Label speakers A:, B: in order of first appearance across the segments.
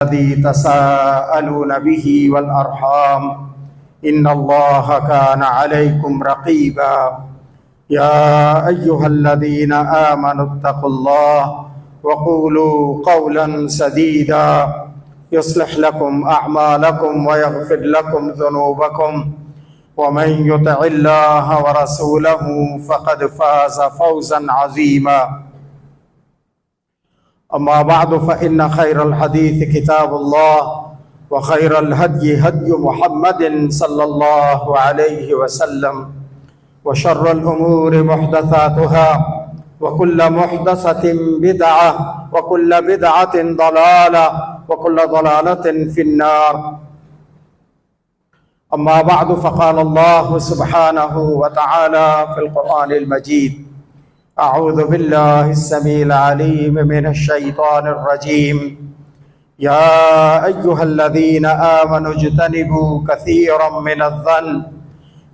A: الذي تساءلون به والأرحام إن الله كان عليكم رقيبا يا أيها الذين آمنوا اتقوا الله وقولوا قولا سديدا يصلح لكم أعمالكم ويغفر لكم ذنوبكم ومن يطع الله ورسوله فقد فاز فوزا عظيما أما بعد فإن خير الحديث كتاب الله وخير الهدي هدي محمد صلى الله عليه وسلم وشر الأمور محدثاتها وكل محدثة بدعة وكل بدعة ضلالة وكل ضلالة في النار. أما بعد فقال الله سبحانه وتعالى في القرآن المجيد: أعوذ بالله السميع العليم من الشيطان الرجيم يا أيها الذين آمنوا اجتنبوا كثيرا من الظن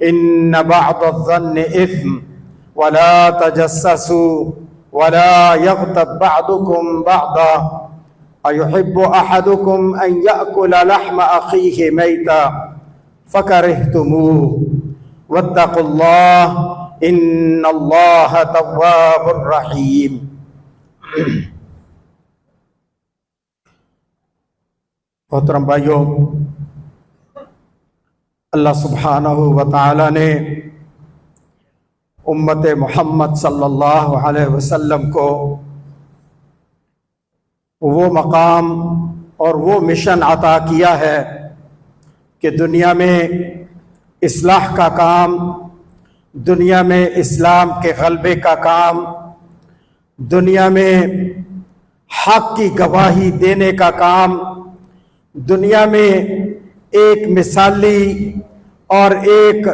A: إن بعض الظن إثم ولا تجسسوا ولا يغتب بعضكم بعضا أيحب أحدكم أن يأكل لحم أخيه ميتا فكرهتموه واتقوا الله ان اللہ تواب الرحیم. محترم بھائیو، اللہ سبحانہ و تعالی نے امت محمد صلی اللہ علیہ وسلم کو وہ مقام اور وہ مشن عطا کیا ہے کہ دنیا میں اصلاح کا کام، دنیا میں اسلام کے غلبے کا کام، دنیا میں حق کی گواہی دینے کا کام، دنیا میں ایک مثالی اور ایک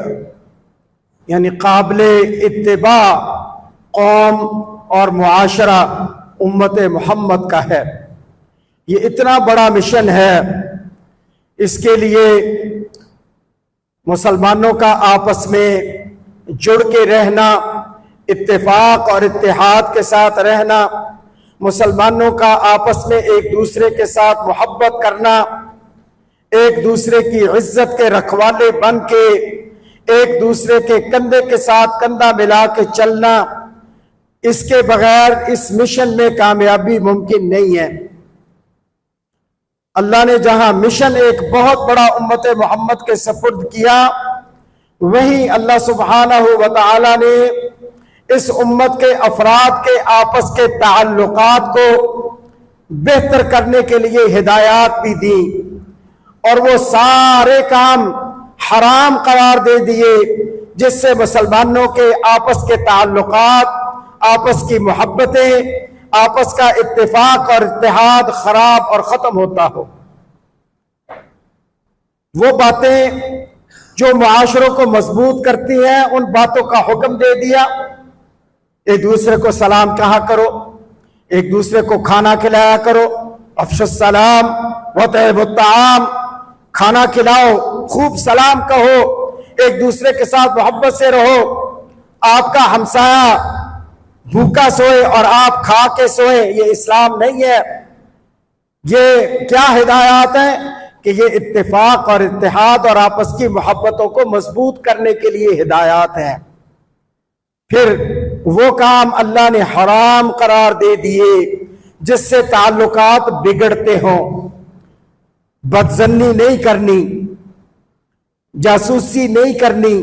A: قابل اتباع قوم اور معاشرہ امت محمد کا ہے. یہ اتنا بڑا مشن ہے، اس کے لیے مسلمانوں کا آپس میں جڑ کے رہنا، اتفاق اور اتحاد کے ساتھ رہنا، مسلمانوں کا آپس میں ایک دوسرے کے ساتھ محبت کرنا، ایک دوسرے کی عزت کے رکھوالے بن کے ایک دوسرے کے کندھے کے ساتھ کندھا ملا کے چلنا، اس کے بغیر اس مشن میں کامیابی ممکن نہیں ہے. اللہ نے جہاں مشن ایک بہت بڑا امت محمد کے سپرد کیا، وہیں اللہ سبحانہ و تعالی نے اس امت کے افراد کے آپس کے تعلقات کو بہتر کرنے کے لیے ہدایات بھی دی، اور وہ سارے کام حرام قرار دے دیے جس سے مسلمانوں کے آپس کے تعلقات، آپس کی محبتیں، آپس کا اتفاق اور اتحاد خراب اور ختم ہوتا ہو. وہ باتیں جو معاشروں کو مضبوط کرتی ہیں ان باتوں کا حکم دے دیا. ایک دوسرے کو سلام کہا کرو، ایک دوسرے کو کھانا کھلایا کرو، افشوا السلام وطعموا الطعام، کھانا کھلاؤ، خوب سلام کہو، ایک دوسرے کے ساتھ محبت سے رہو. آپ کا ہمسایہ بھوکا سوئے اور آپ کھا کے سوئے، یہ اسلام نہیں ہے. یہ کیا ہدایات ہیں کہ یہ اتفاق اور اتحاد اور آپس کی محبتوں کو مضبوط کرنے کے لیے ہدایات ہیں. پھر وہ کام اللہ نے حرام قرار دے دیے جس سے تعلقات بگڑتے ہوں. بدظنی نہیں کرنی، جاسوسی نہیں کرنی،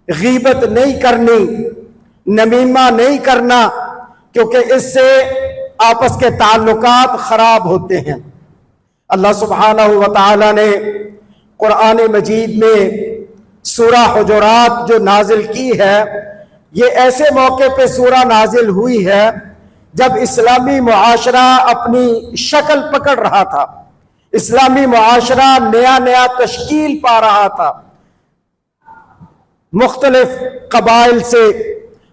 A: غیبت نہیں کرنی، نمیمہ نہیں کرنا، کیونکہ اس سے آپس کے تعلقات خراب ہوتے ہیں. اللہ سبحانہ و تعالی نے قرآن مجید میں سورہ حجرات جو نازل کی ہے، یہ ایسے موقع پہ سورہ نازل ہوئی ہے جب اسلامی معاشرہ اپنی شکل پکڑ رہا تھا، اسلامی معاشرہ نیا نیا تشکیل پا رہا تھا. مختلف قبائل سے،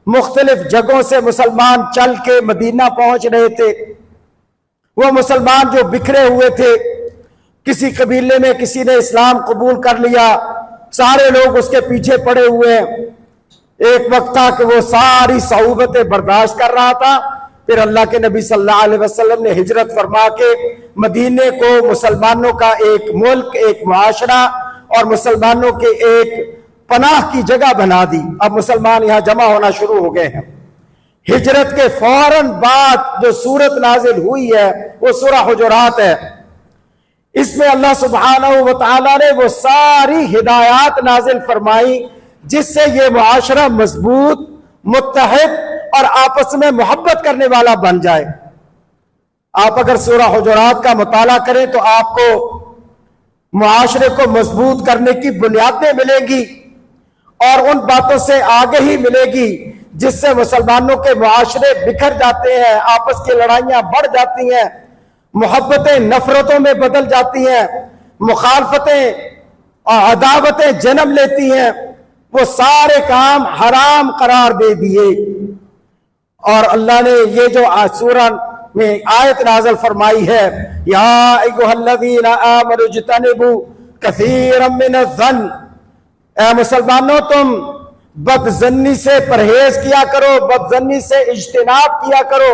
A: مختلف جگہوں سے مسلمان چل کے مدینہ پہنچ رہے تھے. وہ مسلمان جو بکھرے ہوئے تھے، کسی قبیلے میں کسی نے اسلام قبول کر لیا، سارے لوگ اس کے پیچھے پڑے ہوئے ہیں. ایک وقت تھا کہ وہ ساری صعوبتیں برداشت کر رہا تھا، پھر اللہ کے نبی صلی اللہ علیہ وسلم نے ہجرت فرما کے مدینے کو مسلمانوں کا ایک ملک، ایک معاشرہ اور مسلمانوں کے ایک پناہ کی جگہ بنا دی۔ اب مسلمان یہاں جمع ہونا شروع ہو گئے ہیں۔ ہجرت کے فوراً بعد جو سورت نازل ہوئی ہے وہ سورہ حجرات ہے۔ اس میں اللہ سبحانہ و تعالیٰ نے وہ ساری ہدایات نازل فرمائی جس سے یہ معاشرہ مضبوط، متحد اور آپس میں محبت کرنے والا بن جائے۔ آپ اگر سورہ حجرات کا مطالعہ کریں تو آپ کو معاشرے کو مضبوط کرنے کی بنیادیں ملیں گی اور ان باتوں سے آگہی ملے گی جس سے مسلمانوں کے معاشرے بکھر جاتے ہیں، آپس کی لڑائیاں بڑھ جاتی ہیں، محبتیں نفرتوں میں بدل جاتی ہیں، مخالفتیں اور عداوتیں جنم لیتی ہیں، وہ سارے کام حرام قرار دے دیے۔ اور اللہ نے یہ جو سورہ میں آیت نازل فرمائی ہے، یا ایھا الذین آمنوا اجتنبوا کثیرا من الظن، اے مسلمانوں تم بد ظنی سے پرہیز کیا کرو، بد ظنی سے اجتناب کیا کرو۔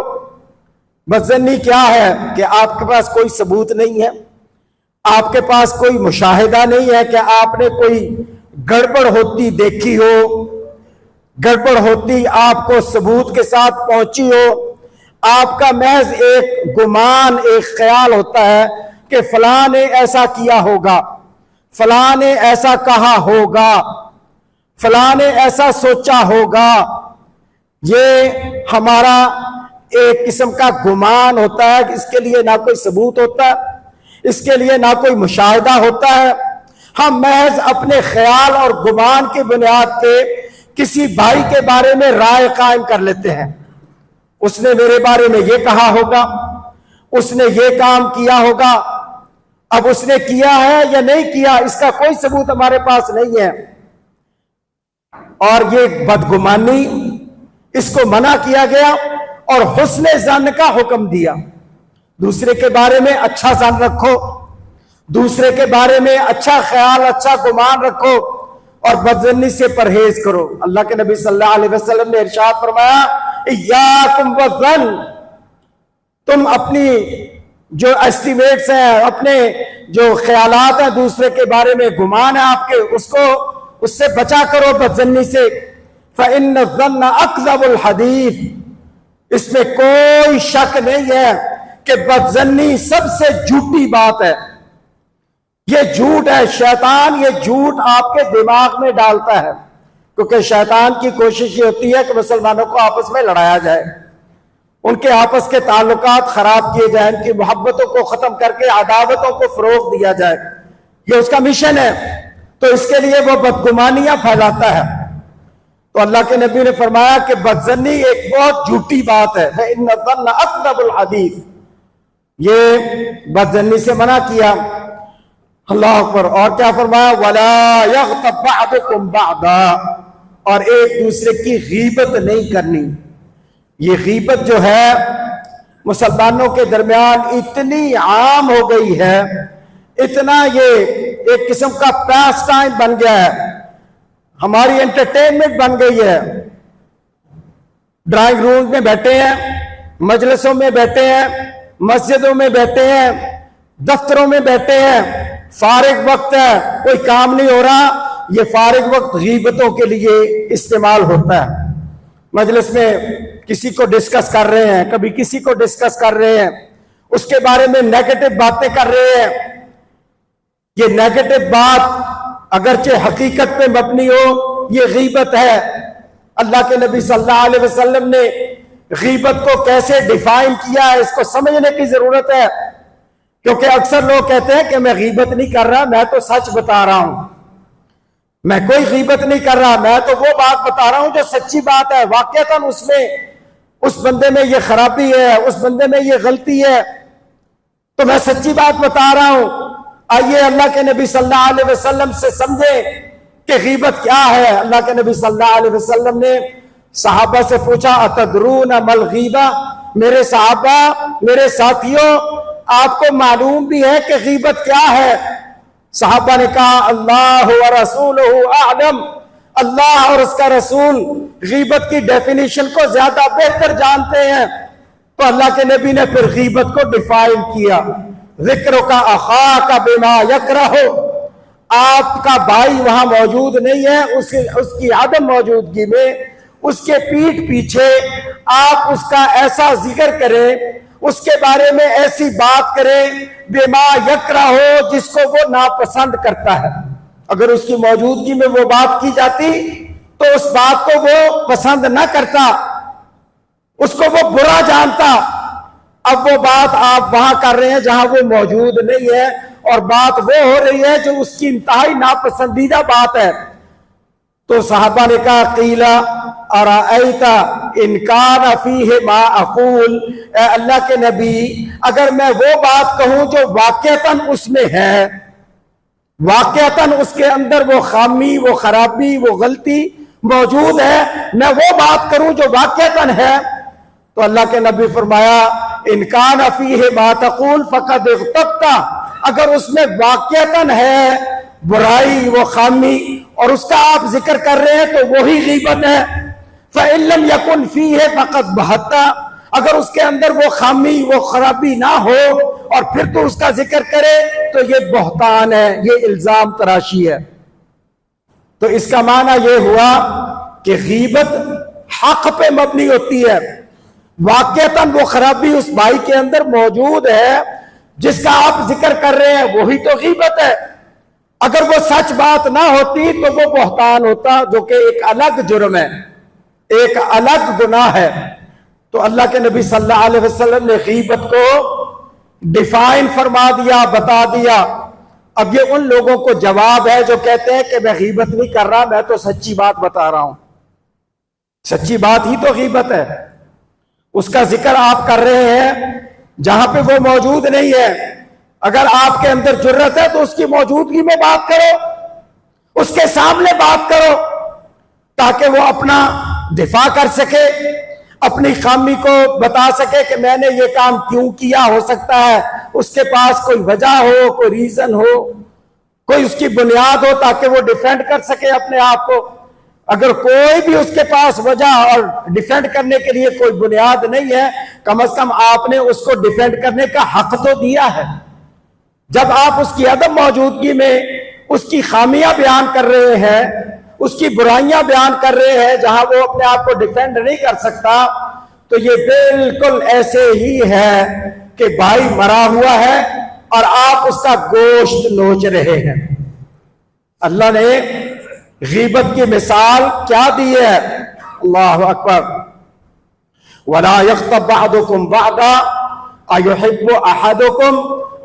A: بد ظنی کیا ہے کہ آپ کے پاس کوئی ثبوت نہیں ہے، آپ کے پاس کوئی مشاہدہ نہیں ہے کہ آپ نے کوئی گڑبڑ ہوتی دیکھی ہو، گڑبڑ ہوتی آپ کو ثبوت کے ساتھ پہنچی ہو۔ آپ کا محض ایک گمان، ایک خیال ہوتا ہے کہ فلاں نے ایسا کیا ہوگا، فلاں نے ایسا کہا ہوگا، فلاں نے ایسا سوچا ہوگا۔ یہ ہمارا ایک قسم کا گمان ہوتا ہے، اس کے لیے نہ کوئی ثبوت ہوتا ہے، اس کے لیے نہ کوئی مشاہدہ ہوتا ہے۔ ہم محض اپنے خیال اور گمان کی بنیاد پہ کسی بھائی کے بارے میں رائے قائم کر لیتے ہیں، اس نے میرے بارے میں یہ کہا ہوگا، اس نے یہ کام کیا ہوگا۔ اب اس نے کیا ہے یا نہیں کیا اس کا کوئی ثبوت ہمارے پاس نہیں ہے، اور یہ بدگمانی، اس کو منع کیا گیا اور حسن ظن کا حکم دیا۔ دوسرے کے بارے میں اچھا ظن رکھو، دوسرے کے بارے میں اچھا خیال، اچھا گمان رکھو اور بدظنی سے پرہیز کرو۔ اللہ کے نبی صلی اللہ علیہ وسلم نے ارشاد فرمایا، ایاکم والظن، تم اپنی جو ایسٹیمیٹس ہیں، اپنے جو خیالات ہیں دوسرے کے بارے میں، گمان ہے آپ کے، اس سے بچا کرو بدظنی سے۔ فإن الظن اکذب الحدیث، اس میں کوئی شک نہیں ہے کہ بدظنی سب سے جھوٹی بات ہے۔ یہ جھوٹ ہے، شیطان یہ جھوٹ آپ کے دماغ میں ڈالتا ہے، کیونکہ شیطان کی کوشش یہ ہوتی ہے کہ مسلمانوں کو آپس میں لڑایا جائے، ان کے آپس کے تعلقات خراب کیے جائیں، ان کی محبتوں کو ختم کر کے عداوتوں کو فروغ دیا جائے، یہ اس کا مشن ہے۔ تو اس کے لیے وہ بدگمانیاں پھیلاتا ہے۔ تو اللہ کے نبی نے فرمایا کہ بدظنی ایک بہت جھوٹی بات ہے، فإن الظن اکذب الحدیث، یہ بدظنی سے منع کیا۔ اللہ اکبر۔ اور کیا فرمایا، وَلَا يَغْتَبْ بَعْضُكُمْ بَعْضًا، اور ایک دوسرے کی غیبت نہیں کرنی۔ یہ غیبت جو ہے مسلمانوں کے درمیان اتنی عام ہو گئی ہے، اتنا یہ ایک قسم کا پیس ٹائم بن گیا ہے، ہماری انٹرٹینمنٹ بن گئی ہے۔ ڈرائنگ روم میں بیٹھے ہیں، مجلسوں میں بیٹھے ہیں، مسجدوں میں بیٹھے ہیں، دفتروں میں بیٹھے ہیں، فارغ وقت ہے، کوئی کام نہیں ہو رہا، یہ فارغ وقت غیبتوں کے لیے استعمال ہوتا ہے۔ مجلس میں کسی کو ڈسکس کر رہے ہیں، کبھی کسی کو ڈسکس کر رہے ہیں، اس کے بارے میں نیگیٹو باتیں کر رہے ہیں۔ یہ نیگیٹو بات اگرچہ حقیقت پہ مبنی ہو، یہ غیبت ہے۔ اللہ کے نبی صلی اللہ علیہ وسلم نے غیبت کو کیسے ڈیفائن کیا ہے، اس کو سمجھنے کی ضرورت ہے، کیونکہ اکثر لوگ کہتے ہیں کہ میں غیبت نہیں کر رہا، میں تو سچ بتا رہا ہوں، میں کوئی غیبت نہیں کر رہا، میں تو وہ بات بتا رہا ہوں جو سچی بات ہے، واقعتاً اس میں اس بندے میں یہ خرابی ہے، اس بندے میں یہ غلطی ہے، تو میں سچی بات بتا رہا ہوں۔ آئیے اللہ کے نبی صلی اللہ علیہ وسلم سے سمجھیں کہ غیبت کیا ہے۔ اللہ کے نبی صلی اللہ علیہ وسلم نے صحابہ سے پوچھا، اتدرون ما الغیبہ، میرے صحابہ، میرے ساتھیوں، آپ کو معلوم بھی ہے کہ غیبت کیا ہے؟ صحابہ نے کہا، اللہ ورسولہ اعلم، اللہ اور اس کا رسول غیبت کی ڈیفینیشن کو زیادہ بہتر جانتے ہیں۔ تو اللہ کے نبی نے پھر غیبت کو ڈیفائن کیا، ذکرک اخاک بما یکرہ، آپ کا بھائی وہاں موجود نہیں ہے، اس کی عدم موجودگی میں اس کے پیٹھ پیچھے آپ اس کا ایسا ذکر کریں، اس کے بارے میں ایسی بات کریں بما یکرہ ہو، جس کو وہ ناپسند کرتا ہے۔ اگر اس کی موجودگی میں وہ بات کی جاتی تو اس بات کو وہ پسند نہ کرتا، اس کو وہ برا جانتا۔ اب وہ بات آپ وہاں کر رہے ہیں جہاں وہ موجود نہیں ہے، اور بات وہ ہو رہی ہے جو اس کی انتہائی ناپسندیدہ بات ہے۔ تو صحابہ نے کہا قیل ارأیت ان کان فیہ ما اقول، اے اللہ کے نبی اگر میں وہ بات کہوں جو واقعتاً اس میں ہے، واقعتاً اس کے اندر وہ خامی، وہ خرابی، وہ غلطی موجود ہے، میں وہ بات کروں جو واقعتاً ہے، تو اللہ کے نبی فرمایا ان کان فیہ ما تقول فقد اغتبت، اگر اس میں واقعتاً ہے برائی، وہ خامی، اور اس کا آپ ذکر کر رہے ہیں تو وہی غیبت ہے۔ فَإِن لَمْ يَكُنْ فِيهِ فَقَدْ بَهَتَّ، اگر اس کے اندر وہ خامی، وہ خرابی نہ ہو اور پھر تو اس کا ذکر کرے تو یہ بہتان ہے، یہ الزام تراشی ہے۔ تو اس کا معنی یہ ہوا کہ غیبت حق پہ مبنی ہوتی ہے، واقعتاً وہ خرابی اس بھائی کے اندر موجود ہے جس کا آپ ذکر کر رہے ہیں، وہی تو غیبت ہے۔ اگر وہ سچ بات نہ ہوتی تو وہ بہتان ہوتا، جو کہ ایک الگ جرم ہے، ایک الگ گناہ ہے۔ تو اللہ کے نبی صلی اللہ علیہ وسلم نے غیبت کو ڈیفائن فرما دیا، بتا دیا۔ اب یہ ان لوگوں کو جواب ہے جو کہتے ہیں کہ میں غیبت نہیں کر رہا، میں تو سچی بات بتا رہا ہوں۔ سچی بات ہی تو غیبت ہے، اس کا ذکر آپ کر رہے ہیں جہاں پہ وہ موجود نہیں ہے۔ اگر آپ کے اندر جرت ہے تو اس کی موجودگی میں بات کرو، اس کے سامنے بات کرو، تاکہ وہ اپنا دفاع کر سکے، اپنی خامی کو بتا سکے کہ میں نے یہ کام کیوں کیا۔ ہو سکتا ہے اس کے پاس کوئی وجہ ہو، کوئی ریزن ہو، کوئی اس کی بنیاد ہو تاکہ وہ ڈیفینڈ کر سکے اپنے آپ کو۔ اگر کوئی بھی اس کے پاس وجہ اور ڈیفینڈ کرنے کے لیے کوئی بنیاد نہیں ہے، کم از کم آپ نے اس کو ڈیفینڈ کرنے کا حق تو دیا ہے۔ جب آپ اس کی عدم موجودگی میں اس کی خامیاں بیان کر رہے ہیں، اس کی برائیاں بیان کر رہے ہیں جہاں وہ اپنے آپ کو ڈیفینڈ نہیں کر سکتا، تو یہ بالکل ایسے ہی ہے کہ بھائی مرا ہوا ہے اور آپ اس کا گوشت نوچ رہے ہیں۔ اللہ نے غیبت کی مثال کیا دی ہے؟ اللہ اکبر۔ وَلَا يَغْتَبْ بَعْضُكُمْ بَعْضًا أَيُحِبُّ أَحَدُكُمْ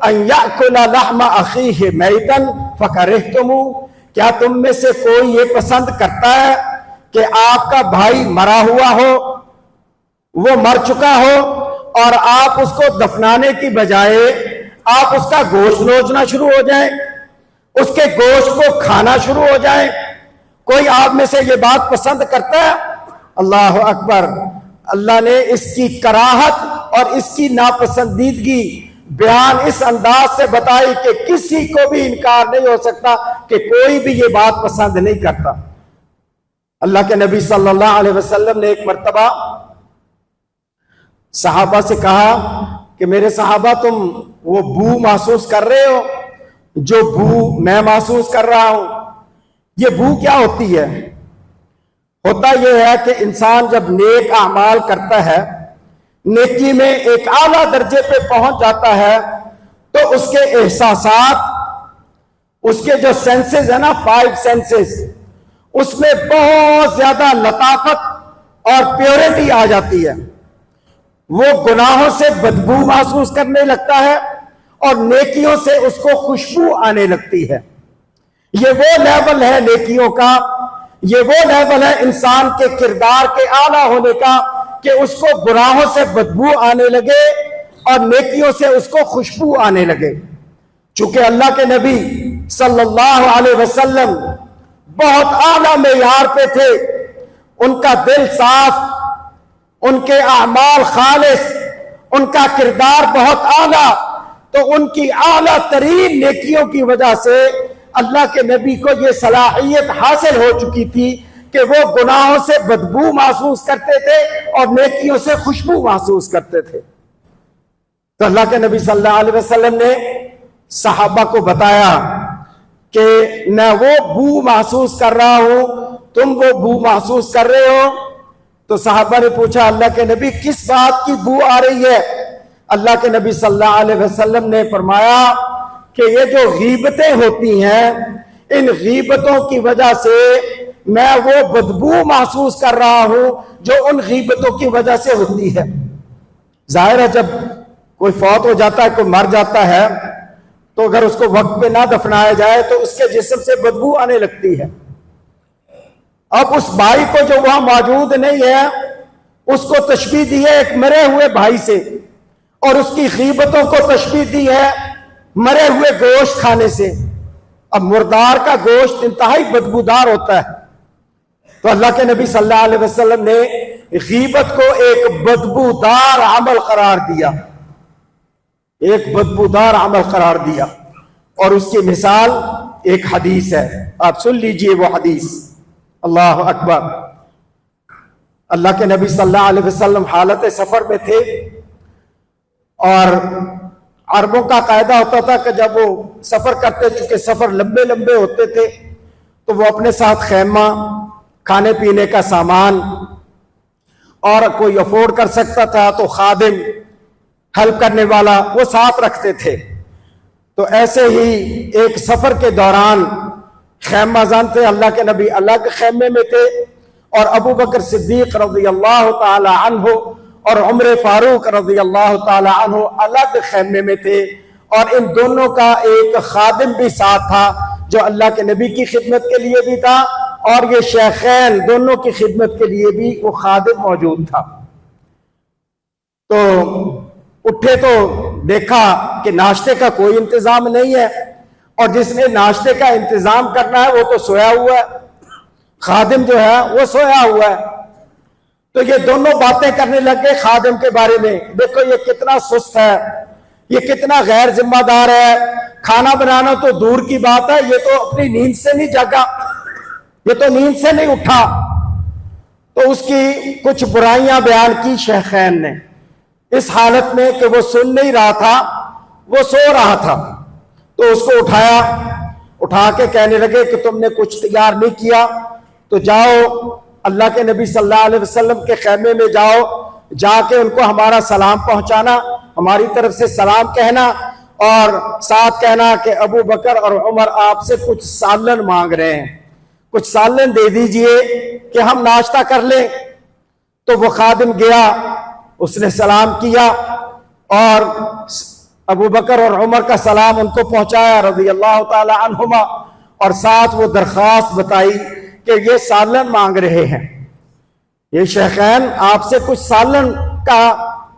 A: أَن يَأْكُلَ لَحْمَ أَخِيهِ مَيْتًا فَكَرِهْتُمُوهُ، کیا تم میں سے کوئی یہ پسند کرتا ہے کہ آپ کا بھائی مرا ہوا ہو، وہ مر چکا ہو، اور آپ اس کو دفنانے کی بجائے آپ اس کا گوشت نوچنا شروع ہو جائیں، اس کے گوشت کو کھانا شروع ہو جائیں؟ کوئی آپ میں سے یہ بات پسند کرتا ہے؟ اللہ اکبر۔ اللہ نے اس کی کراہت اور اس کی ناپسندیدگی بیان اس انداز سے بتائی کہ کسی کو بھی انکار نہیں ہو سکتا کہ کوئی بھی یہ بات پسند نہیں کرتا۔ اللہ کے نبی صلی اللہ علیہ وسلم نے ایک مرتبہ صحابہ سے کہا کہ میرے صحابہ تم وہ بو محسوس کر رہے ہو جو بو میں محسوس کر رہا ہوں؟ یہ بو کیا ہوتی ہے؟ ہوتا یہ ہے کہ انسان جب نیک اعمال کرتا ہے، نیکی میں ایک اعلیٰ درجے پہ پہنچ جاتا ہے، تو اس کے احساسات، اس کے جو سینسز ہیں نا، 5 سینسز، اس میں بہت زیادہ لطافت اور پیورٹی آ جاتی ہے۔ وہ گناہوں سے بدبو محسوس کرنے لگتا ہے اور نیکیوں سے اس کو خوشبو آنے لگتی ہے۔ یہ وہ لیول ہے نیکیوں کا، یہ وہ لیول ہے انسان کے کردار کے اعلیٰ ہونے کا کہ اس کو گناہوں سے بدبو آنے لگے اور نیکیوں سے اس کو خوشبو آنے لگے۔ چونکہ اللہ کے نبی صلی اللہ علیہ وسلم بہت اعلیٰ معیار پہ تھے، ان کا دل صاف، ان کے اعمال خالص، ان کا کردار بہت اعلیٰ، تو ان کی اعلیٰ ترین نیکیوں کی وجہ سے اللہ کے نبی کو یہ صلاحیت حاصل ہو چکی تھی کہ وہ گناہوں سے بدبو محسوس کرتے تھے اور نیکیوں سے خوشبو محسوس کرتے تھے۔ تو اللہ کے نبی صلی اللہ علیہ وسلم نے صحابہ کو بتایا کہ میں وہ بو محسوس کر رہا ہوں، تم وہ بو محسوس کر رہے ہو؟ تو صحابہ نے پوچھا اللہ کے نبی کس بات کی بو آ رہی ہے؟ اللہ کے نبی صلی اللہ علیہ وسلم نے فرمایا کہ یہ جو غیبتیں ہوتی ہیں، ان غیبتوں کی وجہ سے میں وہ بدبو محسوس کر رہا ہوں جو ان غیبتوں کی وجہ سے ہوتی ہے۔ ظاہر ہے جب کوئی فوت ہو جاتا ہے، کوئی مر جاتا ہے، تو اگر اس کو وقت پہ نہ دفنایا جائے تو اس کے جسم سے بدبو آنے لگتی ہے۔ اب اس بھائی کو جو وہاں موجود نہیں ہے، اس کو تشبیہ دی ہے ایک مرے ہوئے بھائی سے، اور اس کی غیبتوں کو تشبیہ دی ہے مرے ہوئے گوشت کھانے سے۔ اب مردار کا گوشت انتہائی بدبودار ہوتا ہے، تو اللہ کے نبی صلی اللہ علیہ وسلم نے غیبت کو ایک بدبودار عمل قرار دیا، ایک بدبودار عمل قرار دیا، اور اس کی مثال ایک حدیث ہے، آپ سن لیجئے وہ حدیث۔ اللہ اکبر۔ اللہ کے نبی صلی اللہ علیہ وسلم حالت سفر میں تھے، اور عربوں کا قاعدہ ہوتا تھا کہ جب وہ سفر کرتے، چونکہ سفر لمبے لمبے ہوتے تھے، تو وہ اپنے ساتھ خیمہ، کھانے پینے کا سامان، اور کوئی افورڈ کر سکتا تھا تو خادم، ہیلپ کرنے والا، وہ ساتھ رکھتے تھے۔ تو ایسے ہی ایک سفر کے دوران خیمہ زن تھے، اللہ کے نبی الگ خیمے میں تھے، اور ابو بکر صدیق رضی اللہ تعالی عنہ اور عمر فاروق رضی اللہ تعالی عنہ الگ خیمے میں تھے، اور ان دونوں کا ایک خادم بھی ساتھ تھا جو اللہ کے نبی کی خدمت کے لیے بھی تھا، اور یہ شیخین دونوں کی خدمت کے لیے بھی وہ خادم موجود تھا۔ تو اٹھے تو دیکھا کہ ناشتے کا کوئی انتظام نہیں ہے، اور جس نے ناشتے کا انتظام کرنا ہے وہ تو سویا ہوا ہے، خادم جو ہے وہ سویا ہوا ہے۔ تو یہ دونوں باتیں کرنے لگے خادم کے بارے میں، دیکھو یہ کتنا سست ہے، یہ کتنا غیر ذمہ دار ہے، کھانا بنانا تو دور کی بات ہے، یہ تو اپنی نیند سے نہیں جاگا، یہ تو نیند سے نہیں اٹھا۔ تو اس کی کچھ برائیاں بیان کی شیخین نے، اس حالت میں کہ وہ سن نہیں رہا تھا، وہ سو رہا تھا۔ تو اس کو اٹھایا، اٹھا کے کہنے لگے کہ تم نے کچھ تیار نہیں کیا، تو جاؤ اللہ کے نبی صلی اللہ علیہ وسلم کے خیمے میں جاؤ، جا کے ان کو ہمارا سلام پہنچانا، ہماری طرف سے سلام کہنا، اور ساتھ کہنا کہ ابو بکر اور عمر آپ سے کچھ سالن مانگ رہے ہیں، کچھ سالن دے دیجئے کہ ہم ناشتہ کر لیں۔ تو وہ خادم گیا، اس نے سلام کیا، اور ابو بکر اور عمر کا سلام ان کو پہنچایا رضی اللہ تعالی عنہما، اور ساتھ وہ درخواست بتائی کہ یہ سالن مانگ رہے ہیں، یہ شیخین آپ سے کچھ سالن کا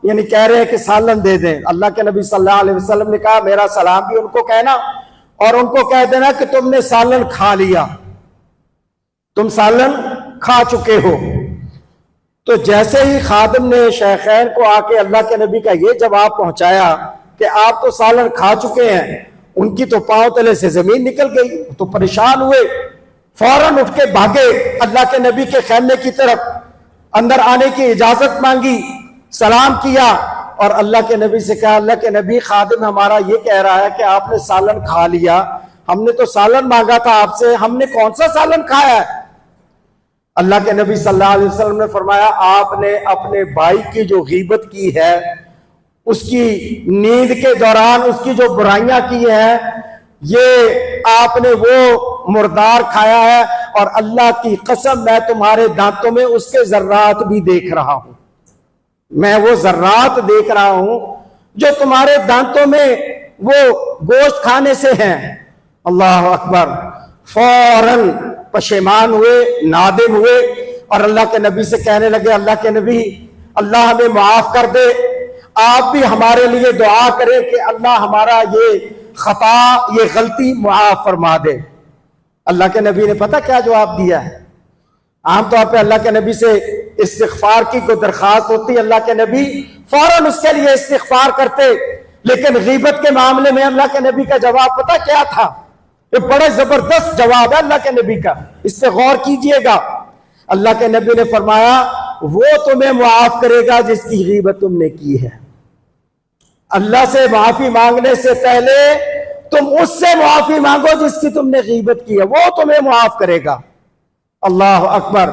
A: یعنی کہہ رہے ہیں کہ سالن دے دیں۔ اللہ کے نبی صلی اللہ علیہ وسلم نے کہا میرا سلام بھی ان کو کہنا، اور ان کو کہہ دینا کہ تم نے سالن کھا لیا، تم سالن کھا چکے ہو۔ تو جیسے ہی خادم نے شیخین کو آ کے اللہ کے نبی کا یہ جواب پہنچایا کہ آپ تو سالن کھا چکے ہیں، ان کی تو پاؤں تلے سے زمین نکل گئی، تو پریشان ہوئے، فوراً اٹھ کے بھاگے اللہ کے نبی کے خیمے کی طرف، اندر آنے کی اجازت مانگی، سلام کیا، اور اللہ کے نبی سے کہا اللہ کے نبی خادم ہمارا یہ کہہ رہا ہے کہ آپ نے سالن کھا لیا، ہم نے تو سالن مانگا تھا آپ سے، ہم نے کون سا سالن کھایا ہے؟ اللہ کے نبی صلی اللہ علیہ وسلم نے فرمایا آپ نے اپنے بھائی کی جو غیبت کی ہے، اس کی نیند کے دوران اس کی جو برائیاں کی ہیں، یہ آپ نے وہ مردار کھایا ہے، اور اللہ کی قسم میں تمہارے دانتوں میں اس کے ذرات بھی دیکھ رہا ہوں، میں وہ ذرات دیکھ رہا ہوں جو تمہارے دانتوں میں وہ گوشت کھانے سے ہیں۔ اللہ اکبر۔ فوراً پشیمان ہوئے، نادم ہوئے، اور اللہ کے نبی سے کہنے لگے اللہ کے نبی اللہ ہمیں معاف کر دے، آپ بھی ہمارے لیے دعا کریں کہ اللہ ہمارا یہ خطا، یہ غلطی معاف فرما دے۔ اللہ کے نبی نے پتہ کیا جواب دیا ہے؟ عام طور پہ اللہ کے نبی سے استغفار کی کوئی درخواست ہوتی، اللہ کے نبی فوراً اس کے لیے استغفار کرتے، لیکن غیبت کے معاملے میں اللہ کے نبی کا جواب پتہ کیا تھا؟ یہ بڑا زبردست جواب ہے اللہ کے نبی کا، اس پہ غور کیجئے گا۔ اللہ کے نبی نے فرمایا وہ تمہیں معاف کرے گا جس کی غیبت تم نے کی ہے. اللہ سے معافی مانگنے سے پہلے تم اس سے معافی مانگو جس کی تم نے غیبت کی ہے, وہ تمہیں معاف کرے گا. اللہ اکبر.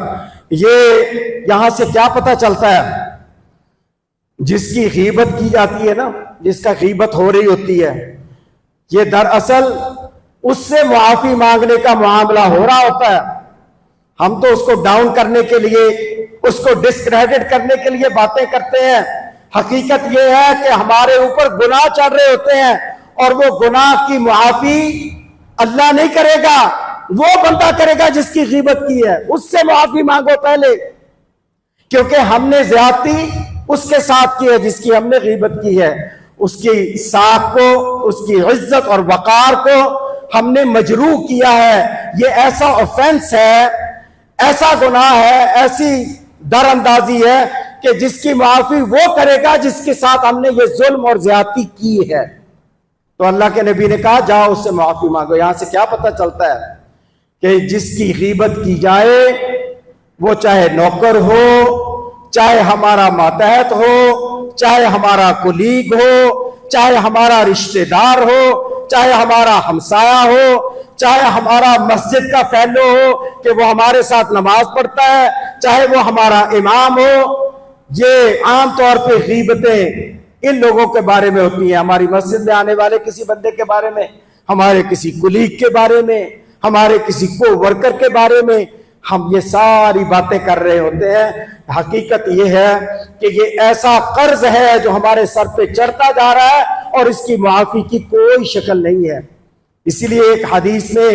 A: یہ یہاں سے کیا پتہ چلتا ہے؟ جس کی غیبت کی جاتی ہے نا, جس کا غیبت ہو رہی ہوتی ہے, یہ دراصل اس سے معافی مانگنے کا معاملہ ہو رہا ہوتا ہے. ہم تو اس کو ڈاؤن کرنے کے لیے, اس کو ڈسکریڈٹ کرنے کے لیے باتیں کرتے ہیں. حقیقت یہ ہے کہ ہمارے اوپر گناہ چڑھ رہے ہوتے ہیں اور وہ گناہ کی معافی اللہ نہیں کرے گا, وہ بندہ کرے گا جس کی غیبت کی ہے. اس سے معافی مانگو پہلے, کیونکہ ہم نے زیادتی اس کے ساتھ کی ہے جس کی ہم نے غیبت کی ہے. اس کی ساکھ کو, اس کی عزت اور وقار کو ہم نے مجروح کیا ہے. یہ ایسا آفینس ہے, ایسا گناہ ہے, ایسی در اندازی ہے کہ جس کی معافی وہ کرے گا جس کے ساتھ ہم نے یہ ظلم اور زیادتی کی ہے. تو اللہ کے نبی نے کہا جاؤ اس سے معافی مانگو. یہاں سے کیا پتہ چلتا ہے کہ جس کی غیبت کی جائے وہ چاہے نوکر ہو, چاہے ہمارا ماتحت ہو, چاہے ہمارا کولیگ ہو, چاہے ہمارا رشتہ دار ہو, چاہے ہمارا ہمسایہ ہو, چاہے ہمارا مسجد کا فیلو ہو کہ وہ ہمارے ساتھ نماز پڑھتا ہے, چاہے وہ ہمارا امام ہو. یہ عام طور پہ غیبتیں ان لوگوں کے بارے میں ہوتی ہیں, ہماری مسجد میں آنے والے کسی بندے کے بارے میں, ہمارے کسی کولیگ کے بارے میں, ہمارے کسی کو ورکر کے بارے میں. ہم یہ ساری باتیں کر رہے ہوتے ہیں. حقیقت یہ ہے کہ یہ ایسا قرض ہے جو ہمارے سر پہ چڑھتا جا رہا ہے اور اس کی معافی کی کوئی شکل نہیں ہے. اسی لیے ایک حدیث میں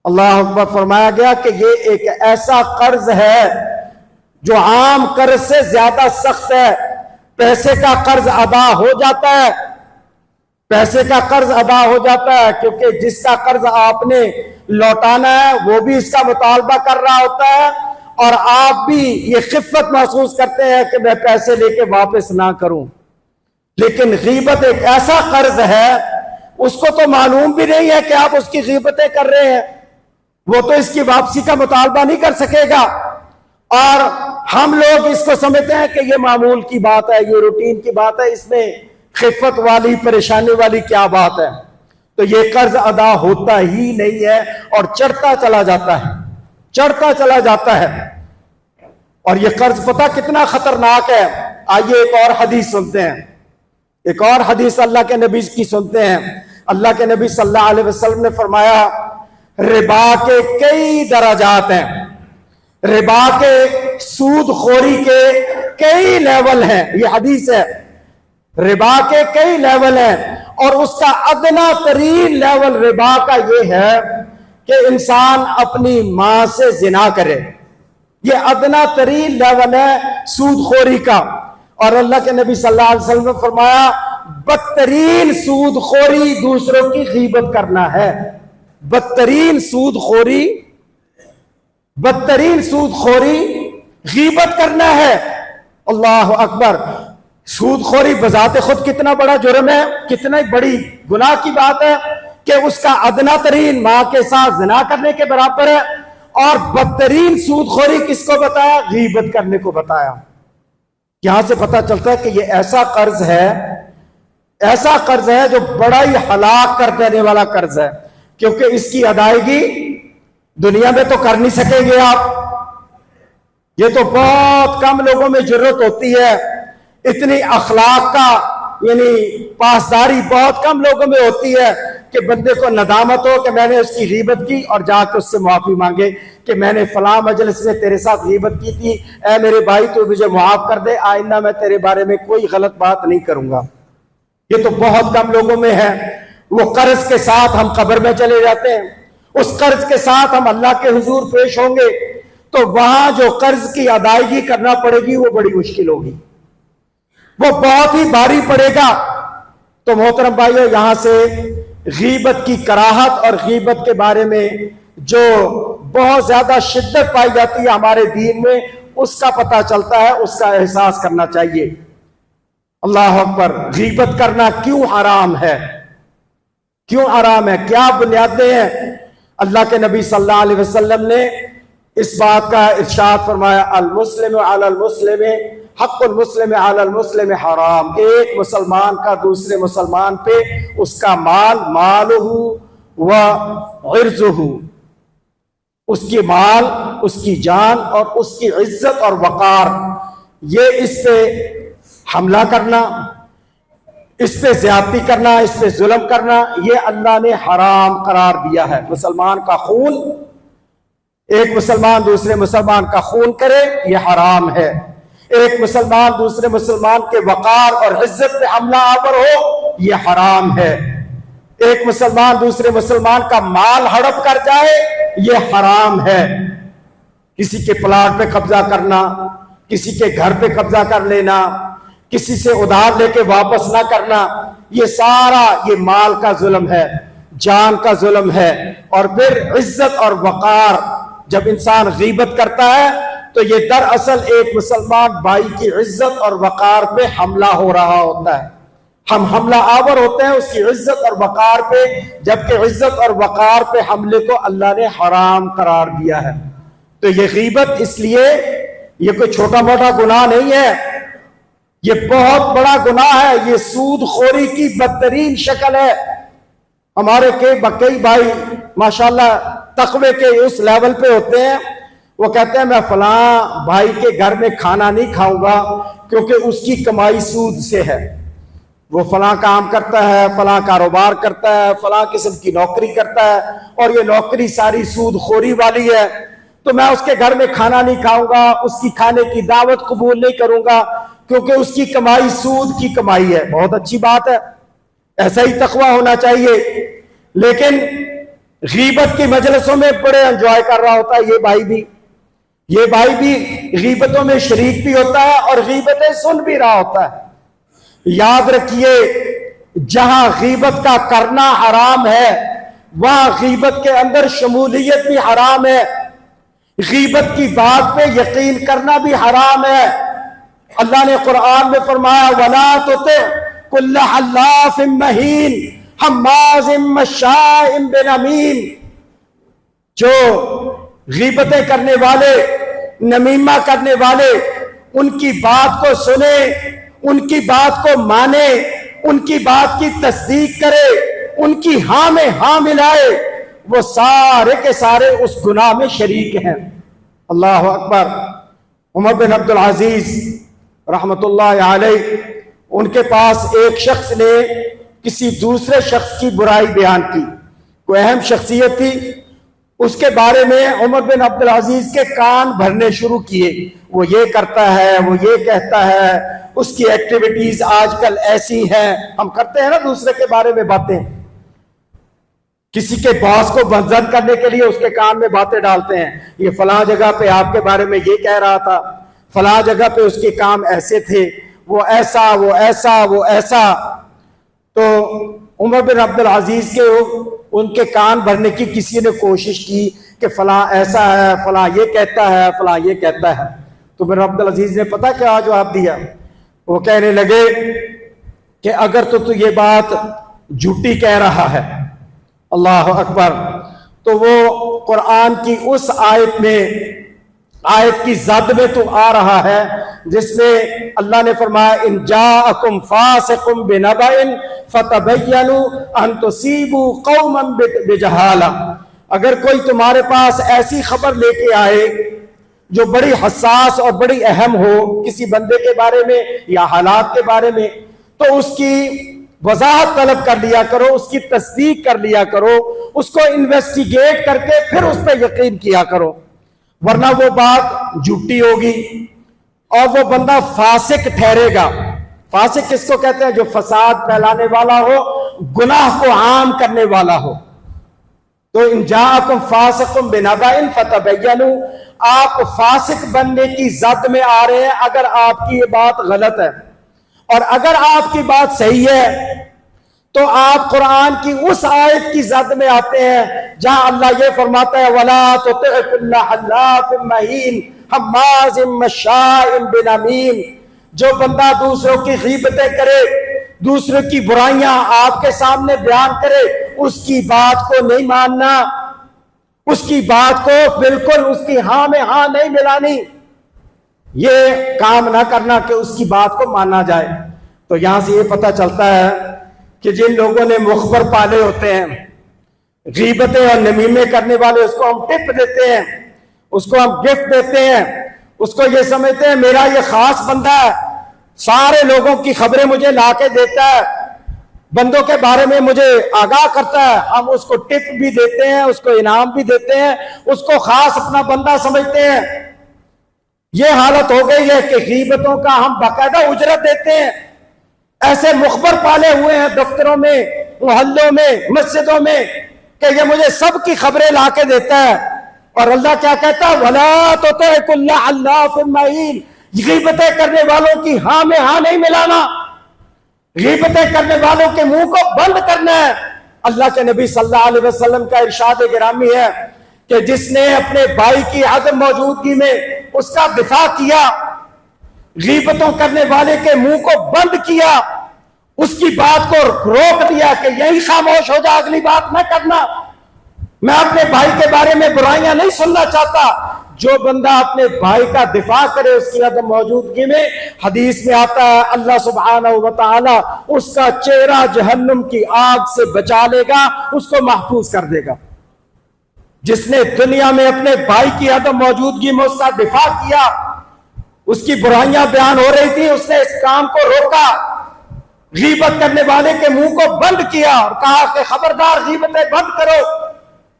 A: اللہ اکبر فرمایا گیا کہ یہ ایک ایسا قرض ہے جو عام قرض سے زیادہ سخت ہے. پیسے کا قرض ادا ہو جاتا ہے, پیسے کا قرض ادا ہو جاتا ہے, کیونکہ جس کا قرض آپ نے لوٹانا ہے وہ بھی اس کا مطالبہ کر رہا ہوتا ہے, اور آپ بھی یہ خفت محسوس کرتے ہیں کہ میں پیسے لے کے واپس نہ کروں. لیکن غیبت ایک ایسا قرض ہے, اس کو تو معلوم بھی نہیں ہے کہ آپ اس کی غیبتیں کر رہے ہیں, وہ تو اس کی واپسی کا مطالبہ نہیں کر سکے گا. اور ہم لوگ اس کو سمجھتے ہیں کہ یہ معمول کی بات ہے, یہ روٹین کی بات ہے, اس میں خفت والی, پریشانی والی کیا بات ہے. تو یہ قرض ادا ہوتا ہی نہیں ہے اور چڑھتا چلا جاتا ہے, چڑھتا چلا جاتا ہے. اور یہ قرض پتہ کتنا خطرناک ہے. آئیے ایک اور حدیث سنتے ہیں, ایک اور حدیث اللہ کے نبی کی سنتے ہیں. اللہ کے نبی صلی اللہ علیہ وسلم نے فرمایا ربا کے کئی درجات ہیں, ربا کے سود خوری کے کئی لیول ہیں. یہ حدیث ہے, ربا کے کئی لیول ہیں, اور اس کا ادنا ترین لیول ربا کا یہ ہے کہ انسان اپنی ماں سے زنا کرے. یہ ادنا ترین لیول ہے سود خوری کا. اور اللہ کے نبی صلی اللہ علیہ وسلم نے فرمایا بدترین سود خوری دوسروں کی غیبت کرنا ہے. بدترین سود خوری, بدترین سود خوری غیبت کرنا ہے. اللہ اکبر. سود خوری بذات خود کتنا بڑا جرم ہے, کتنا بڑی گناہ کی بات ہے کہ اس کا ادنا ترین ماں کے ساتھ زنا کرنے کے برابر ہے. اور بدترین سود خوری کس کو بتایا؟ غیبت کرنے کو بتایا. یہاں سے پتہ چلتا ہے کہ یہ ایسا قرض ہے, ایسا قرض ہے جو بڑا ہی ہلاک کر دینے والا قرض ہے, کیونکہ اس کی ادائیگی دنیا میں تو کر نہیں سکیں گے آپ. یہ تو بہت کم لوگوں میں ضرورت ہوتی ہے. اتنی اخلاق کا یعنی پاسداری بہت کم لوگوں میں ہوتی ہے کہ بندے کو ندامت ہو کہ میں نے اس کی غیبت کی اور جا کے اس سے معافی مانگے کہ میں نے فلاں مجلس میں تیرے ساتھ غیبت کی تھی, اے میرے بھائی تو مجھے معاف کر دے, آئندہ میں تیرے بارے میں کوئی غلط بات نہیں کروں گا. یہ تو بہت کم لوگوں میں ہے. وہ قرض کے ساتھ ہم قبر میں چلے جاتے ہیں, اس قرض کے ساتھ ہم اللہ کے حضور پیش ہوں گے, تو وہاں جو قرض کی ادائیگی کرنا پڑے گی وہ بڑی مشکل ہوگی, وہ بہت ہی بھاری پڑے گا. تو محترم بھائیو, یہاں سے غیبت کی کراہت اور غیبت کے بارے میں جو بہت زیادہ شدت پائی جاتی ہے ہمارے دین میں, اس کا پتہ چلتا ہے, اس کا احساس کرنا چاہیے. اللہ اکبر. غیبت کرنا کیوں حرام ہے, کیوں حرام ہے, کیا بنیادیں ہیں؟ اللہ کے نبی صلی اللہ علیہ وسلم نے اس بات کا ارشاد فرمایا المسلم علی المسلم حق المسلم علی المسلم حرام، ایک مسلمان کا دوسرے مسلمان پہ اس کا مال مالہ و عرضہ، اس کی مال، اس کی جان اور اس کی عزت اور وقار، یہ اس پہ حملہ کرنا، اس پہ زیادتی کرنا، اس پہ ظلم کرنا، یہ اللہ نے حرام قرار دیا ہے۔ مسلمان کا خون، ایک مسلمان دوسرے مسلمان کا خون کرے یہ حرام ہے۔ ایک مسلمان دوسرے مسلمان کے وقار اور عزت پہ حملہ آور ہو یہ حرام ہے۔ ایک مسلمان دوسرے مسلمان کا مال ہڑپ کر جائے یہ حرام ہے۔ کسی کے پلاٹ پہ قبضہ کرنا، کسی کے گھر پہ قبضہ کر لینا، کسی سے ادھار لے کے واپس نہ کرنا، یہ سارا یہ مال کا ظلم ہے، جان کا ظلم ہے۔ اور پھر عزت اور وقار، جب انسان غیبت کرتا ہے تو یہ دراصل ایک مسلمان بھائی کی عزت اور وقار پہ حملہ ہو رہا ہوتا ہے۔ ہم حملہ آور ہوتے ہیں اس کی عزت اور وقار پہ، جبکہ عزت اور وقار پہ حملے کو اللہ نے حرام قرار دیا ہے۔ تو یہ غیبت اس لیے یہ کوئی چھوٹا موٹا گناہ نہیں ہے، یہ بہت بڑا گناہ ہے، یہ سود خوری کی بدترین شکل ہے۔ ہمارے کئی بھائی ماشاءاللہ تقوی کے اس لیول پہ ہوتے ہیں، وہ کہتے ہیں میں فلاں بھائی کے گھر میں کھانا نہیں کھاؤں گا کیونکہ اس کی کمائی سود سے ہے، وہ فلاں کام کرتا ہے، فلاں کاروبار کرتا ہے، فلاں قسم کی نوکری کرتا ہے اور یہ نوکری ساری سود خوری والی ہے، تو میں اس کے گھر میں کھانا نہیں کھاؤں گا، اس کی کھانے کی دعوت قبول نہیں کروں گا کیونکہ اس کی کمائی سود کی کمائی ہے۔ بہت اچھی بات ہے، ایسا ہی تقوی ہونا چاہیے، لیکن غیبت کی مجلسوں میں بڑے انجوائے کر رہا ہوتا ہے یہ بھائی بھی غیبتوں میں شریک بھی ہوتا ہے اور غیبتیں سن بھی رہا ہوتا ہے۔ یاد رکھیے جہاں غیبت کا کرنا حرام ہے وہاں غیبت کے اندر شمولیت بھی حرام ہے، غیبت کی بات پہ یقین کرنا بھی حرام ہے۔ اللہ نے قرآن میں فرمایا وَلَا تُطِعْ كُلَّ حَلَّافٍ مَّهِينٍ حَمَّازٍ مَّشَّاءٍ بِنَمِيمٍ، جو غیبتیں کرنے والے، نمیمہ کرنے والے، ان کی بات کو سنے، ان کی بات کو مانے، ان کی بات کی تصدیق کرے، ان کی ہاں میں ہاں ملائے، وہ سارے کے سارے اس گناہ میں شریک ہیں۔ اللہ اکبر۔ عمر بن عبد العزیز رحمت اللہ علیہ، ان کے پاس ایک شخص نے کسی دوسرے شخص کی برائی بیان کی، کوئی اہم شخصیت تھی، اس کے بارے میں عمر بن عبد العزیز کے کان بھرنے شروع کیے، وہ یہ کرتا ہے، وہ یہ کہتا ہے، اس کی ایکٹیویٹیز آج کل ایسی ہیں۔ ہم کرتے ہیں نا دوسرے کے بارے میں باتیں، کسی کے باس کو بنزن کرنے کے لیے اس کے کان میں باتیں ڈالتے ہیں، یہ فلاں جگہ پہ آپ کے بارے میں یہ کہہ رہا تھا، فلاں جگہ پہ اس کے کام ایسے تھے، وہ ایسا وہ ایسا وہ ایسا۔ تو عمر بن عبد العزیز کے ان کے کان بھرنے کی کسی نے کوشش کی کہ فلاں ایسا ہے، فلاں یہ کہتا ہے، فلاں یہ کہتا ہے، تو عمر عبد العزیز نے پتہ کیا جواب دیا؟ وہ کہنے لگے کہ اگر تو یہ بات جھوٹی کہہ رہا ہے، اللہ اکبر، تو وہ قرآن کی اس آیت کی زد میں تو آ رہا ہے جس میں اللہ نے فرمایا ان جاءکم فاسق بنبأ فتبینوا ان تصیبوا قوما بجہالہ، اگر کوئی تمہارے پاس ایسی خبر لے کے آئے جو بڑی حساس اور بڑی اہم ہو کسی بندے کے بارے میں یا حالات کے بارے میں، تو اس کی وضاحت طلب کر لیا کرو، اس کی تصدیق کر لیا کرو، اس کو انویسٹیگیٹ کر کے پھر اس پہ یقین کیا کرو، ورنہ وہ بات جھوٹی ہوگی اور وہ بندہ فاسق ٹھہرے گا۔ فاسق کس کو کہتے ہیں؟ جو فساد پھیلانے والا ہو، گناہ کو عام کرنے والا ہو۔ تو ان جاءکم فاسق بنبأ فتبینوا، آپ فاسق بننے کی زد میں آ رہے ہیں اگر آپ کی یہ بات غلط ہے، اور اگر آپ کی بات صحیح ہے تو آپ قرآن کی اس آیت کی زد میں آتے ہیں جہاں اللہ یہ فرماتا ہے وَلَا تُطِعْ كُلَّ حَلَّافٍ مَّهِينٍ حَمَّازٍ مَّشَّاءٍ بِنَمِيمٍ، جو بندہ دوسروں کی غیبتیں کرے، دوسروں کی برائیاں آپ کے سامنے بیان کرے، اس کی بات کو نہیں ماننا، اس کی بات کو بالکل اس کی ہاں میں ہاں نہیں ملانی، یہ کام نہ کرنا کہ اس کی بات کو مانا جائے۔ تو یہاں سے یہ پتہ چلتا ہے کہ جن لوگوں نے مخبر پالے ہوتے ہیں، غیبتیں اور نمیمے کرنے والے، اس کو ہم ٹپ دیتے ہیں، اس کو ہم گفٹ دیتے ہیں، اس کو یہ سمجھتے ہیں میرا یہ خاص بندہ ہے، سارے لوگوں کی خبریں مجھے لا کے دیتا ہے، بندوں کے بارے میں مجھے آگاہ کرتا ہے، ہم اس کو ٹپ بھی دیتے ہیں، اس کو انعام بھی دیتے ہیں، اس کو خاص اپنا بندہ سمجھتے ہیں۔ یہ حالت ہو گئی ہے کہ غیبتوں کا ہم باقاعدہ اجرت دیتے ہیں۔ ایسے مخبر پالے ہوئے ہیں دفتروں میں، محلوں میں، مسجدوں میں، کہ یہ مجھے سب کی خبریں لا کے دیتا ہے۔ اور اللہ کیا کہتا ہے؟ وَلَا تُطِعْ كُلَّ حَلَّافٍ مَّهِينٍ، غیبتیں کرنے والوں کی ہاں میں ہاں نہیں ملانا، غیبتیں کرنے والوں کے منہ کو بند کرنا ہے۔ اللہ کے نبی صلی اللہ علیہ وسلم کا ارشاد گرامی ہے کہ جس نے اپنے بھائی کی عدم موجودگی میں اس کا دفاع کیا، غیبتوں کرنے والے کے منہ کو بند کیا، اس کی بات کو روک دیا کہ یہی خاموش ہو جا، اگلی بات نہ کرنا، میں اپنے بھائی کے بارے میں برائیاں نہیں سننا چاہتا۔ جو بندہ اپنے بھائی کا دفاع کرے اس کی عدم موجودگی میں، حدیث میں آتا ہے اللہ سبحانہ و تعالی اس کا چہرہ جہنم کی آگ سے بچا لے گا، اس کو محفوظ کر دے گا۔ جس نے دنیا میں اپنے بھائی کی عدم موجودگی میں اس کا دفاع کیا، اس کی برائیاں بیان ہو رہی تھی، اس نے اس کام کو روکا، غیبت کرنے والے کے منہ کو بند کیا اور کہا کہ خبردار غیبتیں بند کرو،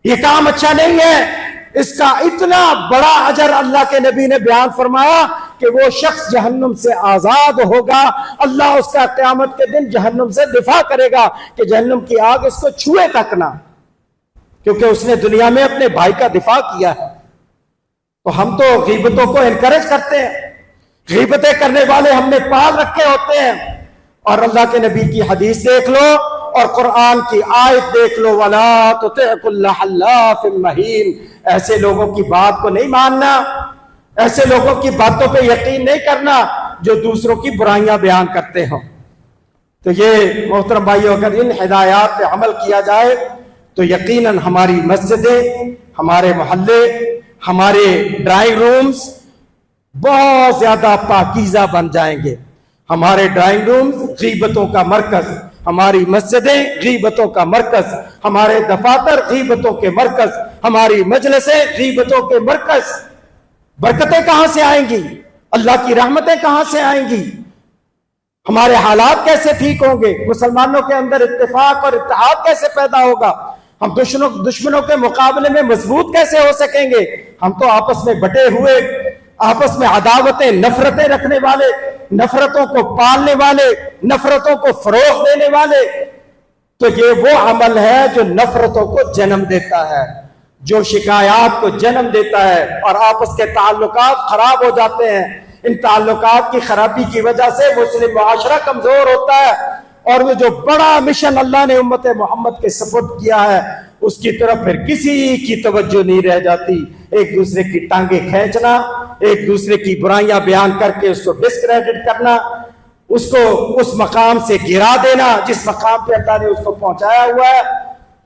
A: یہ کام اچھا نہیں ہے۔ اس کا اتنا بڑا اجر اللہ کے نبی نے بیان فرمایا کہ وہ شخص جہنم سے آزاد ہوگا، اللہ اس کا قیامت کے دن جہنم سے دفاع کرے گا کہ جہنم کی آگ اس کو چھوئے تک نہ، کیونکہ اس نے دنیا میں اپنے بھائی کا دفاع کیا ہے۔ تو ہم تو غیبتوں کو انکریج کرتے ہیں، غیبتیں کرنے والے ہم نے پال رکھے ہوتے ہیں۔ اور اللہ کے نبی کی حدیث دیکھ لو اور قرآن کی آیت دیکھ لو، وَلَا تُطِعْ كُلَّ حَلَّافٍ مَّهِينٍ، ایسے لوگوں کی بات کو نہیں ماننا، ایسے لوگوں کی باتوں پہ یقین نہیں کرنا جو دوسروں کی برائیاں بیان کرتے ہوں۔ تو یہ محترم بھائیو، اگر ان ہدایات پہ عمل کیا جائے تو یقیناً ہماری مسجدیں، ہمارے محلے، ہمارے ڈرائنگ رومز بہت زیادہ پاکیزہ بن جائیں گے۔ ہمارے ڈرائنگ روم غیبتوں کا مرکز، ہماری مسجدیں غیبتوں کا مرکز، ہمارے دفاتر غیبتوں کے مرکز، ہماری مجلسیں غیبتوں کے مرکز۔ برکتیں کہاں سے آئیں گی؟ اللہ کی رحمتیں کہاں سے آئیں گی؟ ہمارے حالات کیسے ٹھیک ہوں گے؟ مسلمانوں کے اندر اتفاق اور اتحاد کیسے پیدا ہوگا؟ ہم دشمنوں کے مقابلے میں مضبوط کیسے ہو سکیں گے؟ ہم تو آپس میں بٹے ہوئے، آپس میں عداوتیں، نفرتیں رکھنے والے، نفرتوں کو پالنے والے، نفرتوں کو فروغ دینے والے۔ تو یہ وہ عمل ہے جو نفرتوں کو جنم دیتا ہے، جو شکایات کو جنم دیتا ہے، اور آپس کے تعلقات خراب ہو جاتے ہیں۔ ان تعلقات کی خرابی کی وجہ سے مسلم معاشرہ کمزور ہوتا ہے، اور وہ جو بڑا مشن اللہ نے امت محمد کے سپرد کیا ہے اس کی طرف پھر کسی کی توجہ نہیں رہ جاتی۔ ایک دوسرے کی ٹانگیں کھینچنا، ایک دوسرے کی برائیاں بیان کر کے اس کو ڈسکریڈٹ کرنا، اس کو اس مقام سے گرا دینا جس مقام پہ اللہ نے اس کو پہنچایا ہوا ہے،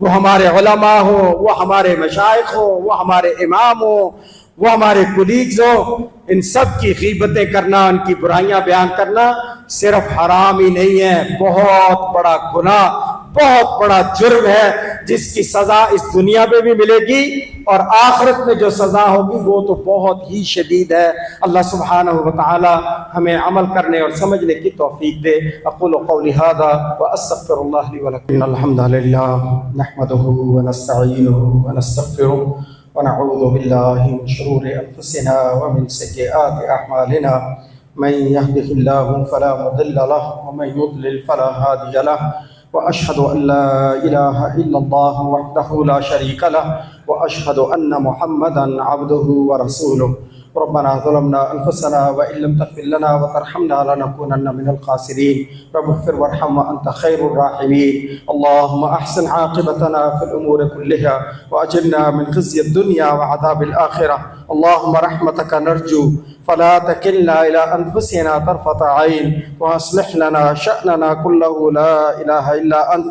A: وہ ہمارے علماء ہوں، وہ ہمارے مشائخ ہوں، وہ ہمارے امام ہوں، وہ ہمارے کولیگز ہوں، ان سب کی غیبتیں کرنا، ان کی برائیاں بیان کرنا صرف حرام ہی نہیں ہے، بہت بڑا گناہ، بہت بڑا جرم ہے، جس کی سزا اس دنیا میں بھی ملے گی اور آخرت میں جو سزا ہوگی وہ تو بہت ہی شدید ہے۔ اللہ سبحانہ و تعالی ہمیں عمل کرنے اور سمجھنے کی توفیق دے۔ اقول قولی ھذا واستغفر اللہ لی ولکم۔ ان الحمد للہ نحمده ونستعینه ونستغفره ونعوذ باللہ من شرور انفسنا ومن سیئات اعمالنا، من يهده الله فلا مضل له ومن يضلل فلا هادي له، وأشهد أن لا إله إلا الله وحده لا شريك له، وأشهد أن محمدا عبده ورسوله۔ ربنا ظلمنا أنفسنا وإن لم تغفر لنا وترحمنا لنكونن من الخاسرين، رب اغفر وارحم وأنت خير الراحمين۔ اللهم أحسن عاقبتنا في الأمور كلها وأجرنا من خزي الدنيا وعذاب الآخرة، اللهم رحمتك نرجو فلا تكلنا إلى أنفسنا طرفة عين، وأصلح لنا شأننا كله، لا إله إلا أنت